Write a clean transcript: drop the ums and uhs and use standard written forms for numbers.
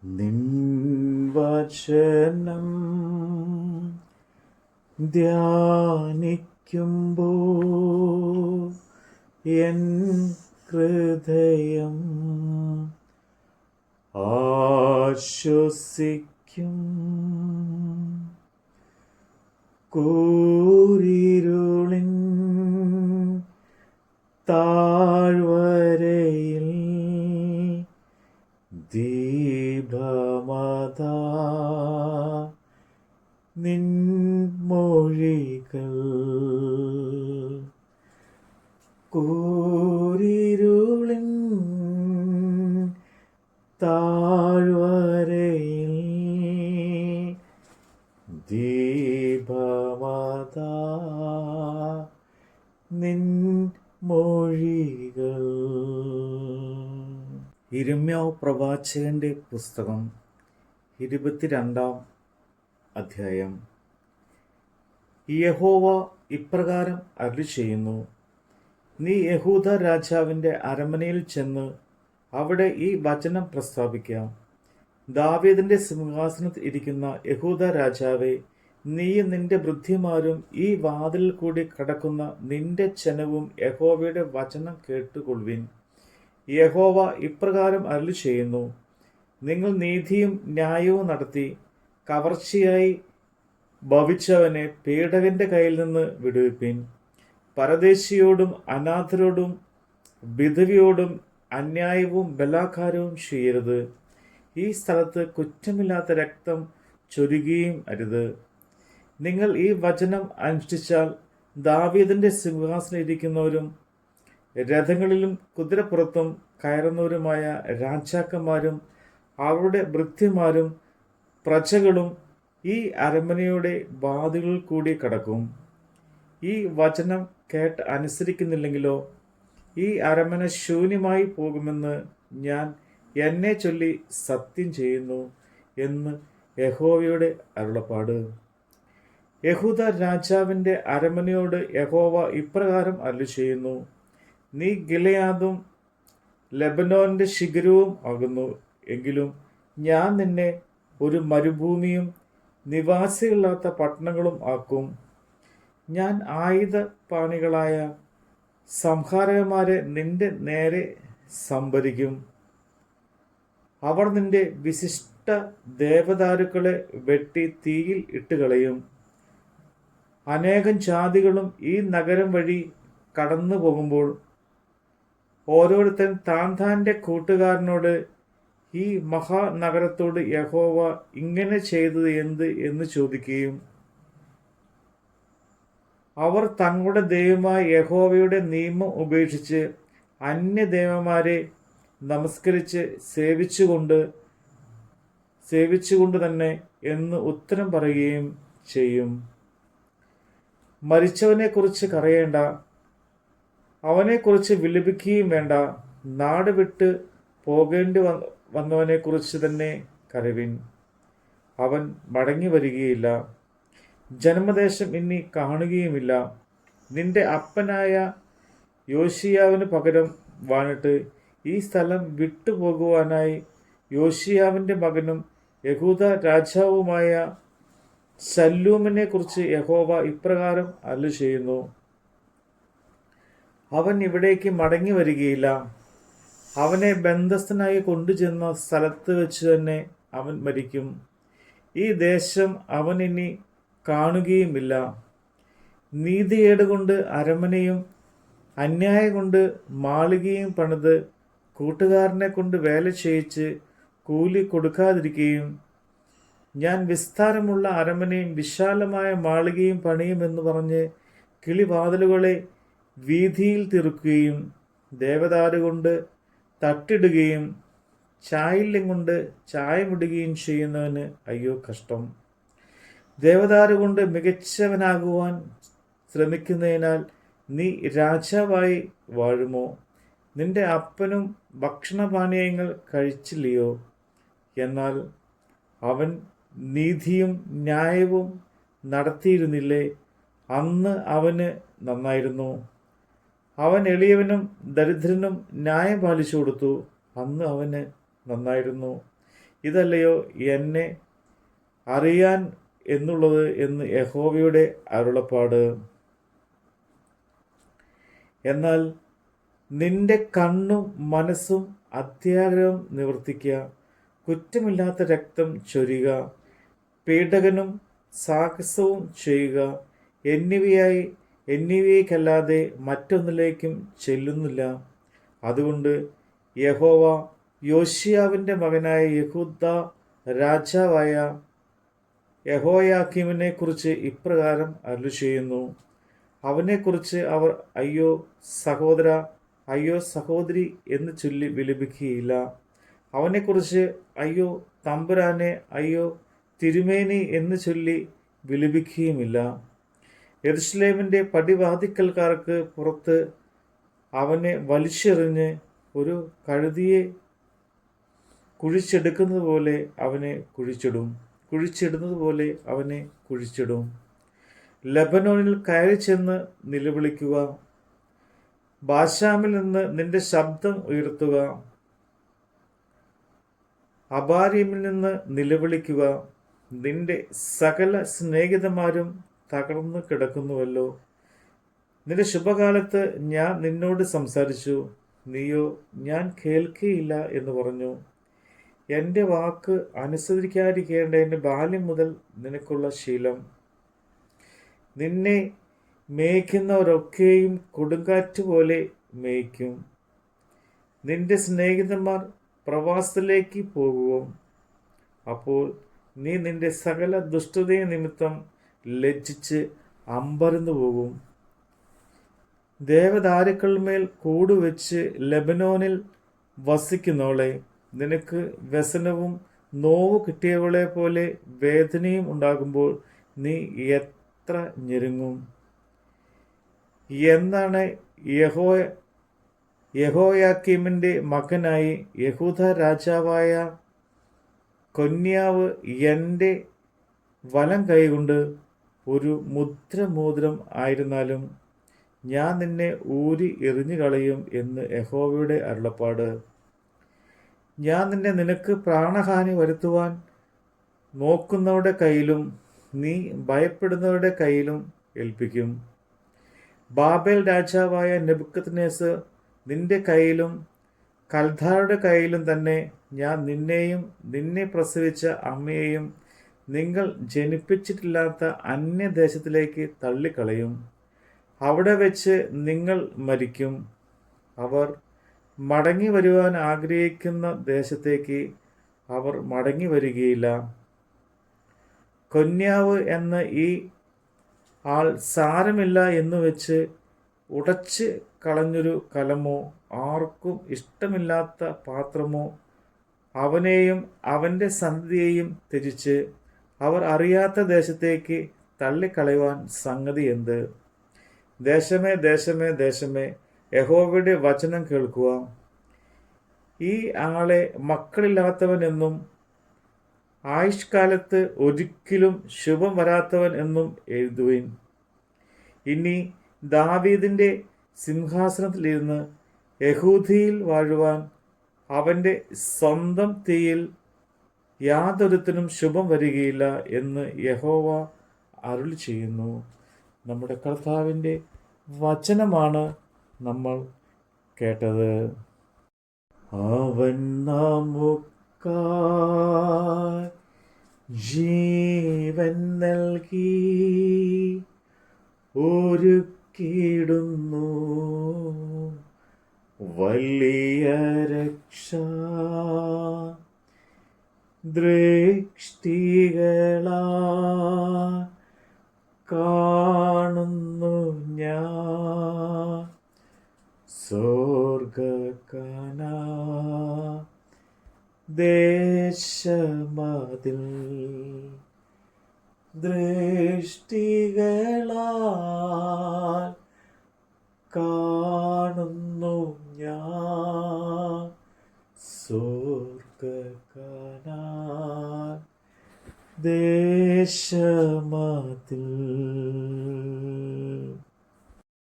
നിൻ വചനം ധ്യാനിക്കുമ്പോൾ എൻ ഹൃദയം ആശ്വസിക്കും. കൂരിരുളിൻ താഴ്വരയിൽ ദീപമതാ നിൻ മൊഴികൾ. കൂരിരുളിൻ താഴ്വരയിൽ ദീപമതാ നിൻ മൊഴികൾ. യിരെമ്യാവ് പ്രവാചകന്റെ പുസ്തകം 22-ാം അധ്യായം. യഹോവ ഇപ്രകാരം അരുളിച്ചെയ്യുന്നു: നീ യഹൂദ രാജാവിൻ്റെ അരമനയിൽ ചെന്ന് അവിടെ ഈ വചനം പ്രസ്താവിക്കാം. ദാവീദിന്റെ സിംഹാസനത്തിൽ ഇരിക്കുന്ന യഹൂദ രാജാവേ, നീയും നിന്റെ വൃദ്ധിമാരും ഈ വാതിലിൽ കൂടി കടക്കുന്ന നിന്റെ ജനവും യഹോവയുടെ വചനം കേട്ടുകൊള്ളുവിൻ. യഹോവ ഇപ്രകാരം അരുളിച്ചെയ്യുന്നു: നിങ്ങൾ നീതിയും ന്യായവും നടത്തി കവർച്ചയായി ഭവിച്ചവനെ പീഡകന്റെ കയ്യിൽ നിന്ന് വിടുവിപ്പിൻ. പരദേശിയോടും അനാഥരോടും വിധവയോടും അന്യായവും ബലാത്കാരവും ചെയ്യരുത്. ഈ സ്ഥലത്ത് കുറ്റമില്ലാത്ത രക്തം ചൊരിയുകയും അരുത്. നിങ്ങൾ ഈ വചനം അനുഷ്ഠിച്ചാൽ ദാവീദിന്റെ സിംഹാസനം ഇരിക്കുന്നവരും രഥങ്ങളിലും കുതിരപ്പുറത്തും കയറുന്നവരുമായ രാജാക്കന്മാരും അവരുടെ ഭൃത്യന്മാരും പ്രജകളും ഈ അരമനയുടെ വാതിലുകളിൽ കൂടി കടക്കും. ഈ വചനം കേട്ട് അനുസരിക്കുന്നില്ലെങ്കിലോ ഈ അരമന ശൂന്യമായി പോകുമെന്ന് ഞാൻ എന്നെ ചൊല്ലി സത്യം ചെയ്യുന്നു എന്ന് യഹോവയുടെ അരുളപ്പാട്. യഹൂദ രാജാവിൻ്റെ അരമനയോട് യഹോവ ഇപ്രകാരം അരുളിച്ചെയ്യുന്നു: നീ ഗിലെയാദും ലെബനോന്റെ ശിഖരവും ആകുന്നു. എങ്കിലും ഞാൻ നിന്നെ ഒരു മരുഭൂമിയും നിവാസികളില്ലാത്ത പട്ടണങ്ങളും ആക്കും. ഞാൻ ആയുധപാണികളായ സംഹാരകന്മാരെ നിന്റെ നേരെ സംഭരിക്കും. അവർ നിന്റെ വിശിഷ്ട ദേവദാരുക്കളെ വെട്ടി തീയിൽ ഇട്ടുകളയും. അനേകം ജാതികളും ഈ നഗരം വഴി കടന്നു പോകുമ്പോൾ ഓരോരുത്തൻ താൻ്റെ കൂട്ടുകാരനോട്, ഈ മഹാനഗരത്തോട് യഹോവ ഇങ്ങനെ ചെയ്തത് എന്ത് എന്ന് ചോദിക്കുകയും അവർ തങ്ങളുടെ ദൈവമായ യഹോവയുടെ നിയമം ഉപേക്ഷിച്ച് അന്യദേവന്മാരെ നമസ്കരിച്ച് സേവിച്ചുകൊണ്ട് തന്നെ എന്ന് ഉത്തരം പറയുകയും ചെയ്യും. മരിച്ചവനെക്കുറിച്ച് കരയേണ്ട, അവനെക്കുറിച്ച് വിലപിക്കുകയും വേണ്ട. നാട് വിട്ട് പോകേണ്ടി വന്നവനെക്കുറിച്ച് തന്നെ കരവിൻ. അവൻ മടങ്ങി വരികയില്ല, ജന്മദേശം ഇനി കാണുകയുമില്ല. നിന്റെ അപ്പനായ യോശിയാവിന് പകരം വാണിട്ട് ഈ സ്ഥലം വിട്ടുപോകുവാനായി യോശിയാവിൻ്റെ മകനും യഹൂദ രാജാവുമായ ശല്ലൂമിനെ കുറിച്ച് യഹോവ ഇപ്രകാരം അരുളിച്ചെയ്യുന്നു: അവൻ ഇവിടേക്ക് മടങ്ങി വരികയില്ല. അവനെ ബന്ധസ്ഥനായി കൊണ്ടുചെന്ന സ്ഥലത്ത് വെച്ച് തന്നെ അവൻ മരിക്കും. ഈ ദേശം അവൻ ഇനി കാണുകയുമില്ല. നീതികേട് കൊണ്ട് അരമനയും അന്യായം കൊണ്ട് മാളികയും പണിത് കൂട്ടുകാരനെ കൊണ്ട് വേല ചെയ്യിച്ച് കൂലി കൊടുക്കാതിരിക്കുകയും ഞാൻ വിസ്താരമുള്ള അരമനയും വിശാലമായ മാളികയും പണിയുമെന്ന് പറഞ്ഞ് കിളിവാതിലുകളെ വീതിയിൽ തീർക്കുകയും ദേവദാരു തട്ടിടുകയും ചായില്യം കൊണ്ട് ചായമിടുകയും ചെയ്യുന്നവന് അയ്യോ കഷ്ടം. ദേവദാരു മികച്ചവനാകുവാൻ ശ്രമിക്കുന്നതിനാൽ നീ രാജാവായി വാഴുമോ? നിന്റെ അപ്പനും ഭക്ഷണപാനീയങ്ങൾ കഴിച്ചില്ലയോ? എന്നാൽ അവൻ നീതിയും ന്യായവും നടത്തിയിരുന്നില്ലേ? അന്ന് അവന് നന്നായിരുന്നു. അവൻ എളിയവനും ദരിദ്രനും ന്യായം പാലിച്ചു കൊടുത്തു. അന്ന് അവന് നന്നായിരുന്നു. ഇതല്ലയോ എന്നെ അറിയാൻ എന്നുള്ളത് എന്ന് യഹോവയുടെ അരുളപ്പാട്. എന്നാൽ നിന്റെ കണ്ണും മനസ്സും അത്യാഗ്രഹം നിവർത്തിക്കുക, കുറ്റമില്ലാത്ത രക്തം ചൊരിയുക, പീഡകനും സാഹസവും ചെയ്യുക എന്നിവയ്ക്കല്ലാതെ മറ്റൊന്നിലേക്കും ചെല്ലുന്നില്ല. അതുകൊണ്ട് യഹോവ യോശിയാവിൻ്റെ മകനായ യെഹൂദാ രാജാവായ യെഹോയാക്കീമിനെ കുറിച്ച് ഇപ്രകാരം അരുളിച്ചെയ്യുന്നു. അവനെക്കുറിച്ച് അവർ അയ്യോ സഹോദര, അയ്യോ സഹോദരി എന്ന് ചൊല്ലി വിലപിക്കുകയില്ല. അവനെക്കുറിച്ച് അയ്യോ തമ്പുരാനെ, അയ്യോ തിരുമേനി എന്ന് ചൊല്ലി വിലപിക്കുകയുമില്ല. യെരൂശലേമിൻ്റെ പടിവാതിൽക്കൽക്കാർക്ക് പുറത്ത് അവനെ വലിച്ചെറിഞ്ഞ് ഒരു കഴുതിയെ കുഴിച്ചെടുക്കുന്നത് പോലെ അവനെ കുഴിച്ചിടുന്നത് പോലെ അവനെ കുഴിച്ചിടും. ലബനോനിൽ കയറി ചെന്ന് നിലവിളിക്കുക, ബാശാമിൽ നിന്ന് നിന്റെ ശബ്ദം ഉയർത്തുക, അബാരീമിൽ നിന്ന് നിലവിളിക്കുക. നിന്റെ സകല സ്നേഹിതന്മാരും തകർന്നു കിടക്കുന്നുവല്ലോ. നിന്റെ ശുഭകാലത്ത് ഞാൻ നിന്നോട് സംസാരിച്ചു, നീയോ ഞാൻ കേൾക്കുകയില്ല എന്ന് പറഞ്ഞു. എൻ്റെ വാക്ക് അനുസരിക്കാതിരിക്കേണ്ട എൻ്റെ ബാല്യം മുതൽ നിനക്കുള്ള ശീലം. നിന്നെ മേയ്ക്കുന്നവരൊക്കെയും കൊടുങ്കാറ്റ് പോലെ മേയ്ക്കും. നിന്റെ സ്നേഹിതന്മാർ പ്രവാസത്തിലേക്ക് പോകും. അപ്പോൾ നീ നിന്റെ സകല ദുഷ്ടതയും നിമിത്തം ലജ്ജിച്ച് അമ്പരന്നു പോകും. ദേവദാരുക്കളുമേൽ കൂടുവെച്ച് ലബനോനിൽ വസിക്കുന്നവളെ, നിനക്ക് വ്യസനവും നോവ് കിട്ടിയവളെ പോലെ വേദനയും ഉണ്ടാകുമ്പോൾ നീ എത്ര ഞെരുങ്ങും. എന്നാണ് യെഹോയാക്കീമിൻ്റെ മകനായി യഹൂദാ രാജാവായ കൊന്യാവ് എൻ്റെ വലം കൈകൊണ്ട് ഒരു മുദ്രമോതിരം ആയിരുന്നാലും ഞാൻ നിന്നെ ഊരി എറിഞ്ഞു കളയും എന്ന് യഹോവയുടെ അരുളപ്പാട്. ഞാൻ നിനക്ക് പ്രാണഹാനി വരുത്തുവാൻ നോക്കുന്നവരുടെ കയ്യിലും നീ ഭയപ്പെടുന്നവരുടെ കയ്യിലും ഏൽപ്പിക്കും. ബാബേൽ രാജാവായ നെബൂഖദ്നേസർ നിന്റെ കയ്യിലും കൽദാരുടെ കയ്യിലും തന്നെ ഞാൻ നിന്നെയും നിന്നെ പ്രസവിച്ച അമ്മയെയും നിങ്ങൾ ജനിപ്പിച്ചിട്ടില്ലാത്ത അന്യദേശത്തിലേക്ക് തള്ളിക്കളയും. അവിടെ വെച്ച് നിങ്ങൾ മരിക്കും. അവർ മടങ്ങി വരുവാൻ ആഗ്രഹിക്കുന്ന ദേശത്തേക്ക് അവർ മടങ്ങി വരികയില്ല. കൊന്യാവ് എന്ന ഈ ആൾ സാരമില്ല എന്നു വെച്ച് ഉടച്ച് കളഞ്ഞൊരു കലമോ ആർക്കും ഇഷ്ടമില്ലാത്ത പാത്രമോ അവനെയും അവൻ്റെ സന്തതിയെയും ത്യജിച്ച് അവർ അറിയാത്ത ദേശത്തേക്ക് തള്ളിക്കളയുവാൻ സംഗതി എന്ത്? ദേശമേ ദേശമേ ദേശമേ, യഹോവയുടെ വചനം കേൾക്കുക. ഈ ആളെ മക്കളില്ലാത്തവൻ എന്നും ആയുഷ്കാലത്ത് ഒരിക്കലും ശുഭം വരാത്തവൻ എന്നും എഴുതുവിൻ. ഇനി ദാവീദിൻ്റെ സിംഹാസനത്തിലിരുന്ന് യഹൂദിയിൽ വാഴുവാൻ അവൻ്റെ സ്വന്തം തീയിൽ യാതൊരുത്തിനും ശുഭം വരികയില്ല എന്ന് യഹോവ അരുളി ചെയ്യുന്നു. നമ്മുടെ കർത്താവിൻ്റെ വചനമാണ് നമ്മൾ കേട്ടത്. അവൻ നമുക്കായി ജീവൻ നൽകി ഒരുക്കിയിടുന്നു വലിയ രക്ഷ. ദൃഷ്ടികളാ കാണുന്നു ഞാൻ സ്വർഗ്ഗകനാ ദേശമതിൽ. ദൃഷ്ടികളാൽ കാണുന്നു ഞാൻ സ്വർഗ്ഗകനാ ദേശമതിൽ.